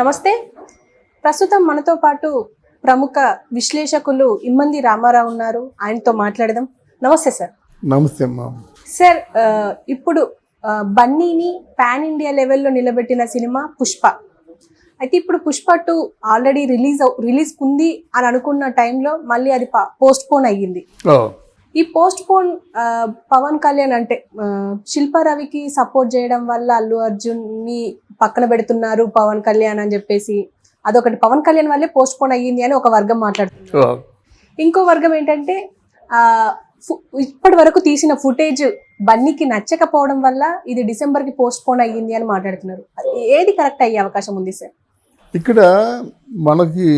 నమస్తే. ప్రస్తుతం మనతో పాటు ప్రముఖ విశ్లేషకులు ఇమ్మంది రామారావు ఉన్నారు. ఆయనతో మాట్లాడదాం. నమస్తే సార్. నమస్తే అమ్మా. సార్, ఇప్పుడు బన్నీని పాన్ ఇండియా లెవెల్లో నిలబెట్టిన సినిమా పుష్ప. అయితే ఇప్పుడు పుష్ప 2 ఆల్రెడీ రిలీజ్ ఉంది అని అనుకున్న టైంలో మళ్ళీ అది పోస్ట్ పోన్ అయ్యింది. ఈ పోస్ట్ పోన్ పవన్ కళ్యాణ్ అంటే శిల్పా రవికి సపోర్ట్ చేయడం వల్ల అల్లు అర్జున్ ని పక్కన పెడుతున్నారు పవన్ కళ్యాణ్ అని చెప్పేసి అదొకటి, పవన్ కళ్యాణ్ వల్లే పోస్ట్ పోన్ అయ్యింది అని ఒక వర్గం మాట్లాడుతున్నారు. ఇంకో వర్గం ఏంటంటే ఇప్పటి వరకు తీసిన ఫుటేజ్ బన్నీకి నచ్చకపోవడం వల్ల ఇది డిసెంబర్కి పోస్ట్ పోన్ అయ్యింది అని మాట్లాడుతున్నారు. ఏది కరెక్ట్ అయ్యే అవకాశం ఉంది సార్? ఇక్కడ మనకి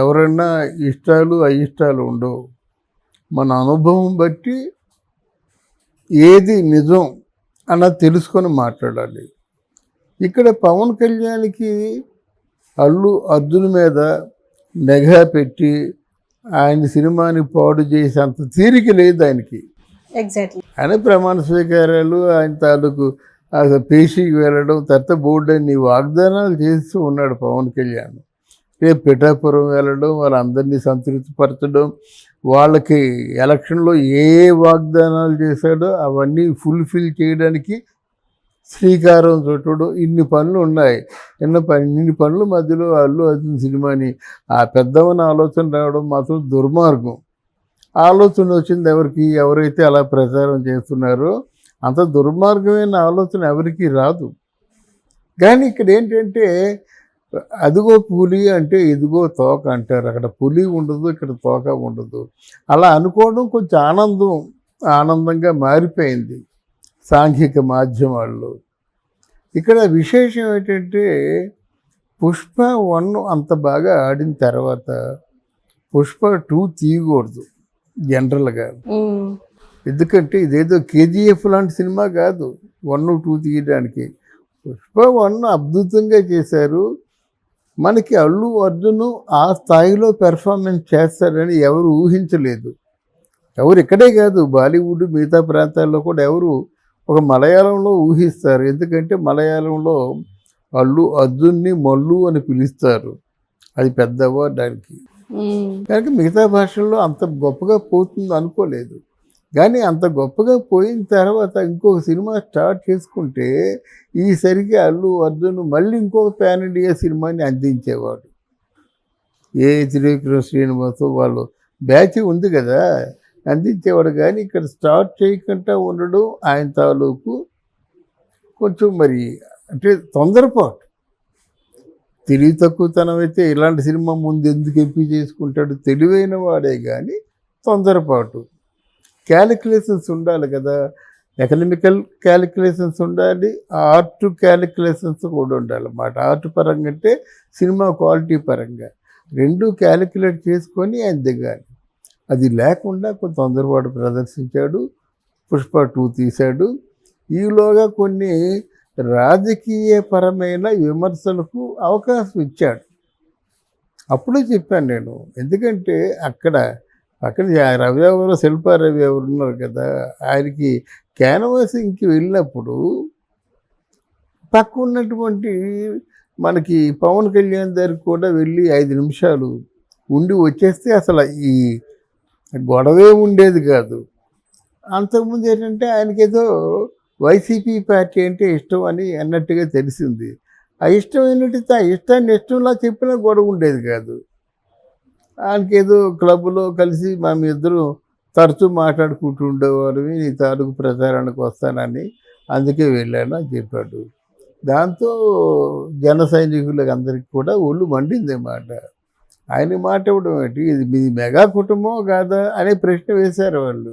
ఎవరైనా ఇష్టాలు అయిష్టాలు ఉండవు. మన అనుభవం బట్టి ఏది నిజం అన్నది తెలుసుకొని మాట్లాడాలి. ఇక్కడ పవన్ కళ్యాణ్కి అల్లు అర్జున్ మీద నిఘా పెట్టి ఆయన సినిమాని పాడు చేసేంత తీరిక లేదు ఆయనకి. ఎగ్జాక్ట్లీ. ఆయన ప్రమాణ స్వీకారాలు, ఆయన తాలూకు పేషీకి వెళ్ళడం, తర్వాత బోర్డు అని వాగ్దానాలు చేస్తూ ఉన్నాడు పవన్ కళ్యాణ్. రేపు పిఠాపురం వెళ్ళడం, వాళ్ళందరినీ సంతృప్తిపరచడం, వాళ్ళకి ఎలక్షన్లో ఏ వాగ్దానాలు చేశాడో అవన్నీ ఫుల్ఫిల్ చేయడానికి శ్రీకారం చుట్టడం, ఇన్ని పనులు ఉన్నాయి. ఇన్ని పనుల మధ్యలో అల్లు అర్జున్ సినిమాని ఆ పెద్దవని ఆలోచన రావడం మాత్రం దుర్మార్గం. ఆలోచన వచ్చింది ఎవరికి? ఎవరైతే అలా ప్రచారం చేస్తున్నారో అంత దుర్మార్గమైన ఆలోచన ఎవరికి రాదు. కానీ ఇక్కడ ఏంటంటే అదిగో పులి అంటే ఇదిగో తోక అంటారు. అక్కడ పులి ఉండదు, ఇక్కడ తోక ఉండదు. అలా అనుకోవడం కొంచెం ఆనందంగా మారిపోయింది సాంఘిక మాధ్యమాల్లో. ఇక్కడ విశేషం ఏంటంటే పుష్ప 1 అంత బాగా ఆడిన తర్వాత పుష్ప 2 తీయకూడదు జనరల్గా. ఎందుకంటే ఇదేదో కేజీఎఫ్ లాంటి సినిమా కాదు 1, 2 తీయడానికి. పుష్ప 1 అద్భుతంగా చేశారు. మనకి అల్లు అర్జున్ ఆ స్థాయిలో పెర్ఫార్మెన్స్ చేస్తారని ఎవరు ఊహించలేదు. ఎవరు ఇక్కడే కాదు, బాలీవుడ్ మిగతా ప్రాంతాల్లో కూడా ఎవరు ఒక మలయాళంలో ఊహిస్తారు. ఎందుకంటే మలయాళంలో అల్లు అర్జున్ని మల్లు అని పిలుస్తారు. అది పెద్ద అవార్డు దానికి. కనుక మిగతా భాషల్లో అంత గొప్పగా పోతుంది అనుకోలేదు. కానీ అంత గొప్పగా పోయిన తర్వాత ఇంకొక సినిమా స్టార్ట్ చేసుకుంటే ఈసరికి అల్లు అర్జున్ మళ్ళీ ఇంకొక పాన్ ఇండియా సినిమాని అందించేవాడు. ఏ త్రివిక్రమ శ్రీనివాసు వాళ్ళు బ్యాచ్ ఉంది కదా, అందించేవాడు. కానీ ఇక్కడ స్టార్ట్ చేయకుండా ఉండడం ఆయన తాలూకు కొంచెం మరి అంటే తొందరపాటు. తెలివి తక్కువతనం అయితే ఇలాంటి సినిమా ముందు ఎందుకు ఎంపిక చేసుకుంటాడు? తెలివైన వాడే కానీ తొందరపాటు. క్యాలిక్యులేషన్స్ ఉండాలి కదా, ఎకనామికల్ క్యాలిక్యులేషన్స్ ఉండాలి, ఆర్ట్ క్యాలిక్యులేషన్స్ కూడా ఉండాలి అన్నమాట. ఆర్ట్ పరంగా అంటే సినిమా క్వాలిటీ పరంగా రెండు క్యాలిక్యులేట్ చేసుకొని ఆయన దిగాలి. అది లేకుండా కొంత తొందరపాటు ప్రదర్శించాడు. పుష్ప 2 తీశాడు. ఈలోగా కొన్ని రాజకీయపరమైన విమర్శలకు అవకాశం ఇచ్చాడు. అప్పుడే చెప్పాను నేను. ఎందుకంటే అక్కడ రవి ఎవరు, శిల్పా రవి ఎవరు ఉన్నారు కదా, ఆయనకి క్యాన్వాసింగ్కి వెళ్ళినప్పుడు పక్క ఉన్నటువంటి మనకి పవన్ కళ్యాణ్ దగ్గరికి కూడా వెళ్ళి 5 నిమిషాలు ఉండి వచ్చేస్తే అసలు ఈ గొడవే ఉండేది కాదు. అంతకుముందు ఏంటంటే ఆయనకేదో వైసీపీ పార్టీ అంటే ఇష్టం అని అన్నట్టుగా తెలిసింది. ఆ ఇష్టం ఏంటంటే ఆ ఇష్టాన్ని ఇష్టంలా చెప్పినా గొడవ ఉండేది కాదు. ఆయనకేదో క్లబ్లో కలిసి మేము ఇద్దరు తరచూ మాట్లాడుకుంటూ ఉండేవారు. నీ తాలూకు ప్రచారానికి వస్తానని, అందుకే వెళ్ళాను అని చెప్పాడు. దాంతో జన సైనికులకు అందరికీ కూడా ఒళ్ళు మండిందన్నమాట. ఆయన మాట ఇవ్వడం ఏంటి, ఇది మీ మెగా కుటుంబం కాదా అనే ప్రశ్న వేశారు వాళ్ళు.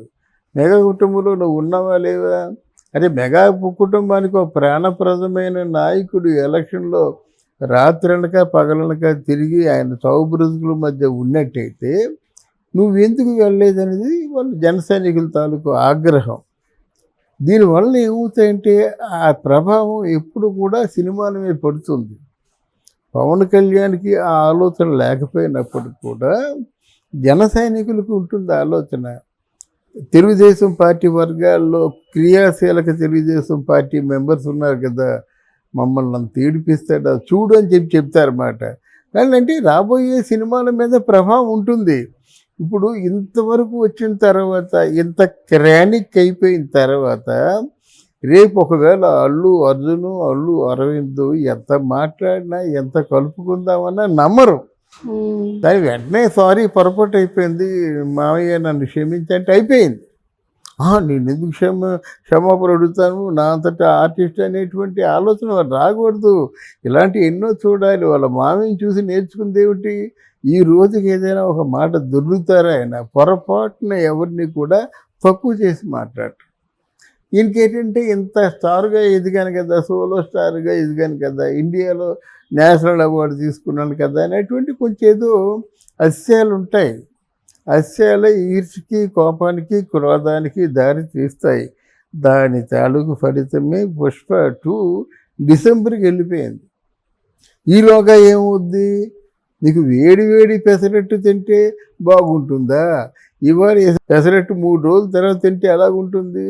మెగా కుటుంబంలో నువ్వు ఉన్నావా లేవా? అదే మెగా కుటుంబానికి ఒక ప్రాణప్రదమైన నాయకుడు ఎలక్షన్లో రాత్రనక పగలనక తిరిగి ఆయన చౌబ్రుజుల మధ్య ఉన్నట్టయితే నువ్వెందుకు వెళ్ళలేదనేది వాళ్ళు జన సైనికుల తాలూకు ఆగ్రహం. దీనివల్ల ఏమవుతాయంటే ఆ ప్రభావం ఎప్పుడు కూడా సినిమాల మీద పడుతుంది. పవన్ కళ్యాణ్కి ఆ ఆలోచన లేకపోయినప్పటికి కూడా జన సైనికులకు ఉంటుంది ఆలోచన. తెలుగుదేశం పార్టీ వర్గాల్లో క్రియాశీలక తెలుగుదేశం పార్టీ మెంబర్స్ ఉన్నారు కదా, మమ్మల్ని అంత ఏడిపిస్తాడా చూడు అని చెప్తారన్నమాట. కానీ అంటే రాబోయే సినిమాల మీద ప్రభావం ఉంటుంది. ఇప్పుడు ఇంతవరకు వచ్చిన తర్వాత, ఇంత క్రానిక్ అయిపోయిన తర్వాత, రేపు ఒకవేళ అల్లు అర్జును, అల్లు అరవింద్ ఎంత మాట్లాడినా, ఎంత కలుపుకుందామన్నా నమ్మరు. దాని వెంటనే సారీ పొరపాటు అయిపోయింది మామయ్య నన్ను క్షమించంటే అయిపోయింది. నేను ఎందుకు క్షమాపణ అడుగుతాను, నా అంతటా ఆర్టిస్ట్ అనేటువంటి ఆలోచన రాకూడదు. ఇలాంటి ఎన్నో చూడాలి. వాళ్ళ మామయ్యని చూసి నేర్చుకుంది ఏమిటి? ఈ రోజుకి ఏదైనా ఒక మాట దొరుకుతారా ఆయన పొరపాటున ఎవరిని కూడా తక్కువ చేసి మాట్లాడరు. ఈయనకేంటంటే ఇంత స్టార్గా ఎదిగాను కదా, సోలో స్టార్గా ఎదిగాను కదా, ఇండియాలో నేషనల్ అవార్డు తీసుకున్నాను కదా అనేటువంటి కొంచెం ఏదో అస్యాలు ఉంటాయి. అస్యాల ఈర్ష్యకి, కోపానికి, క్రోధానికి దారి తీస్తాయి. దాని తాలూకు ఫలితమే పుష్ప 2 డిసెంబర్కి వెళ్ళిపోయింది. ఈలోగా ఏమవుద్ది? నీకు వేడి వేడి పెసరట్టు తింటే బాగుంటుందా? ఇవాళ పెసరట్టు 3 రోజుల తర్వాత తింటే ఎలాగుంటుంది?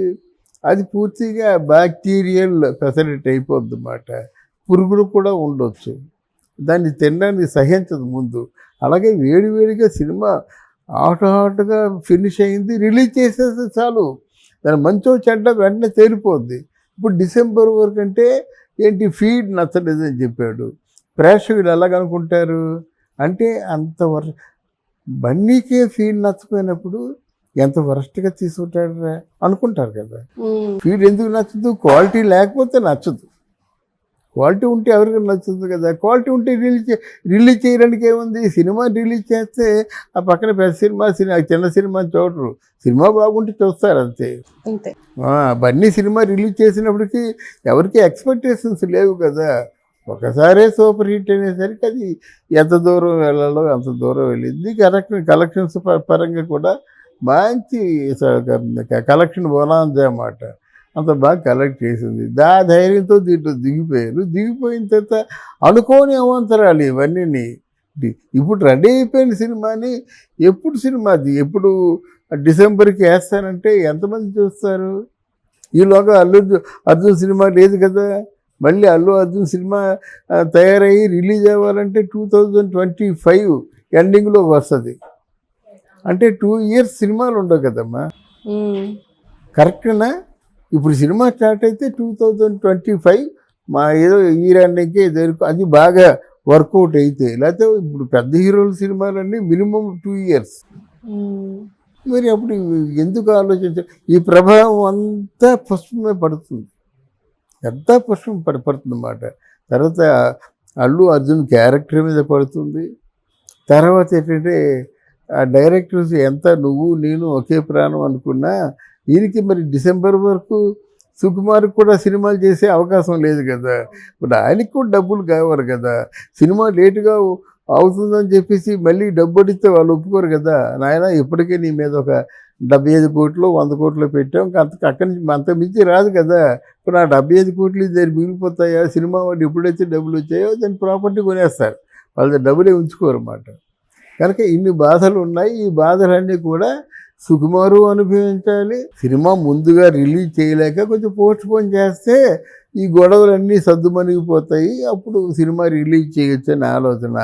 అది పూర్తిగా బ్యాక్టీరియల్ పెసరట్టు అయిపోద్ది అన్నమాట. పురుగులు కూడా ఉండొచ్చు. దాన్ని తినడానికి సహించదు ముందు. అలాగే వేడివేడిగా సినిమా హాట్గా ఫినిష్ అయింది, రిలీజ్ చేసేస్తే చాలు, దాని మంచో చెడ్డ వెంటనే తేలిపోద్ది. ఇప్పుడు డిసెంబర్ వరకు అంటే ఏంటి, ఫీడ్ నచ్చలేదని చెప్పాడు. ప్రేక్షకులు ఎలాగనుకుంటారు అంటే అంత బన్నీకే ఫీడ్ నచ్చపోయినప్పుడు ఎంత వరస్ట్గా తీసుకుంటాడు అనుకుంటారు కదా. ఫీడ్ ఎందుకు నచ్చదు? క్వాలిటీ లేకపోతే నచ్చదు. క్వాలిటీ ఉంటే ఎవరికి నచ్చుతుంది కదా. క్వాలిటీ ఉంటే రిలీజ్ చేయడానికి ఏముంది? సినిమా రిలీజ్ చేస్తే ఆ పక్కన పెద్ద సినిమా చిన్న సినిమా చూడరు. సినిమా బాగుంటే చూస్తారు అంతే. బన్నీ సినిమా రిలీజ్ చేసినప్పటికీ ఎవరికి ఎక్స్పెక్టేషన్స్ లేవు కదా. ఒకసారే సూపర్ హిట్ అనేసరికి అది ఎంత దూరం వెళ్ళాలో అంత దూరం వెళ్ళింది. కలెక్షన్స్ పరంగా కూడా మంచి కలెక్షన్ బోనాంజా అన్నమాట. అంత బాగా కలెక్ట్ చేసింది. ధైర్యంతో దీంట్లో దిగిపోయిన తర్వాత అనుకోని అవాంతరాలు ఇవన్నీ. ఇప్పుడు రెడీ అయిపోయిన సినిమాని ఎప్పుడు డిసెంబర్కి వేస్తానంటే ఎంతమంది చూస్తారు? ఈలోగా అర్జున్ సినిమా లేదు కదా. మళ్ళీ అల్లు అర్జున్ సినిమా తయారయ్యి రిలీజ్ అవ్వాలంటే 2025 ఎండింగ్లో వస్తుంది. అంటే 2 years సినిమాలు ఉండవు కదమ్మా. కరెక్టేనా? ఇప్పుడు సినిమా స్టార్ట్ అయితే 2025 ఏదో ఈ రెండింకే అది బాగా వర్కౌట్ అయితే, లేకపోతే ఇప్పుడు పెద్ద హీరోల సినిమాలన్నీ మినిమం 2 years. మరి అప్పుడు ఎందుకు ఆలోచించారు? ఈ ప్రభావం అంతా పుష్పమే పడుతుంది, ఎంత పుష్పం పడుతుంది అన్నమాట. తర్వాత అల్లు అర్జున్ క్యారెక్టర్ మీద పడుతుంది. తర్వాత ఏంటంటే ఆ డైరెక్టర్స్ ఎంత నువ్వు నేను ఒకే ప్రాణం అనుకున్నా, ఈయనకి మరి డిసెంబర్ వరకు సుకుమార్కి కూడా సినిమాలు చేసే అవకాశం లేదు కదా. ఇప్పుడు ఆయనకి కూడా డబ్బులు కావాలి కదా. సినిమా లేటుగా అవుతుందని చెప్పేసి మళ్ళీ డబ్బు అడిగితే వాళ్ళు ఒప్పుకోరు కదా. నాయన ఇప్పటికే నీ మీద ఒక 75 కోట్లు 100 కోట్లు పెట్టాం, అక్కడి నుంచి అంత మించి రాదు కదా. ఇప్పుడు ఆ 75 కోట్లు దాన్ని మిగిలిపోతాయా? సినిమా వాళ్ళు ఎప్పుడైతే డబ్బులు వచ్చాయో దాన్ని ప్రాపర్టీ కొనేస్తారు, వాళ్ళ డబ్బులే ఉంచుకోరు అన్నమాట. కనుక ఇన్ని బాధలు ఉన్నాయి. ఈ బాధలన్నీ కూడా సుకుమారు అనుభవించాలి. సినిమా ముందుగా రిలీజ్ చేయలేక కొంచెం పోస్ట్ పోన్ చేస్తే ఈ గొడవలన్నీ సర్దుమణిగిపోతాయి, అప్పుడు సినిమా రిలీజ్ చేయొచ్చు అని ఆలోచన.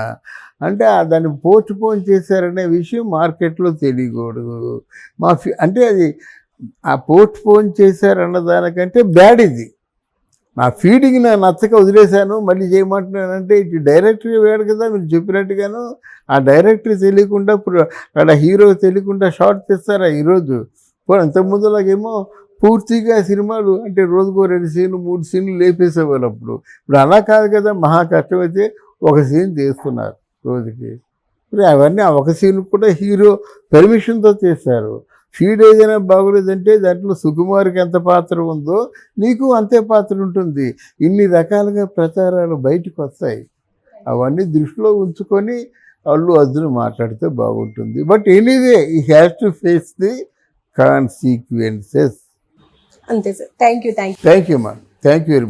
అంటే దాన్ని పోస్ట్ పోన్ చేశారనే విషయం మార్కెట్లో తెలియకూడదు. అంటే అది ఆ పోస్ట్ పోన్ చేశారన్న దానికంటే బ్యాడ్ ఇది. నా ఫీడింగ్ నాకు నచ్చక వదిలేశాను, మళ్ళీ చేయమంటున్నానంటే ఇటు డైరెక్టర్ వేడు కదా. మీరు చెప్పినట్టుగాను ఆ డైరెక్టర్ తెలియకుండా అక్కడ హీరో తెలియకుండా షార్ట్ తీస్తారా ఈరోజు? ఇంతకుముందులాగేమో పూర్తిగా సినిమాలు అంటే రోజుకో 2 సీన్లు 3 సీన్లు లేపేసేవాళ్ళు. ఇప్పుడు అలా కాదు కదా. మహా కష్టమైతే ఒక సీన్ తీస్తున్నారు రోజుకి. ఇప్పుడు అవన్నీ ఆ ఒక సీన్ కూడా హీరో పర్మిషన్తో చేస్తారు. ఫీడ్ ఏదైనా బాగోలేదంటే దాంట్లో సుకుమార్కి ఎంత పాత్ర ఉందో నీకు అంతే పాత్ర ఉంటుంది. ఇన్ని రకాలుగా ప్రచారాలు బయటకు వస్తాయి. అవన్నీ దృష్టిలో ఉంచుకొని అల్లు అర్జున్ మాట్లాడితే బాగుంటుంది. బట్ ఎనీవే ఈ has to face the consequences. అంతే సార్. థ్యాంక్ యూ అమ్మా. Thank you very much.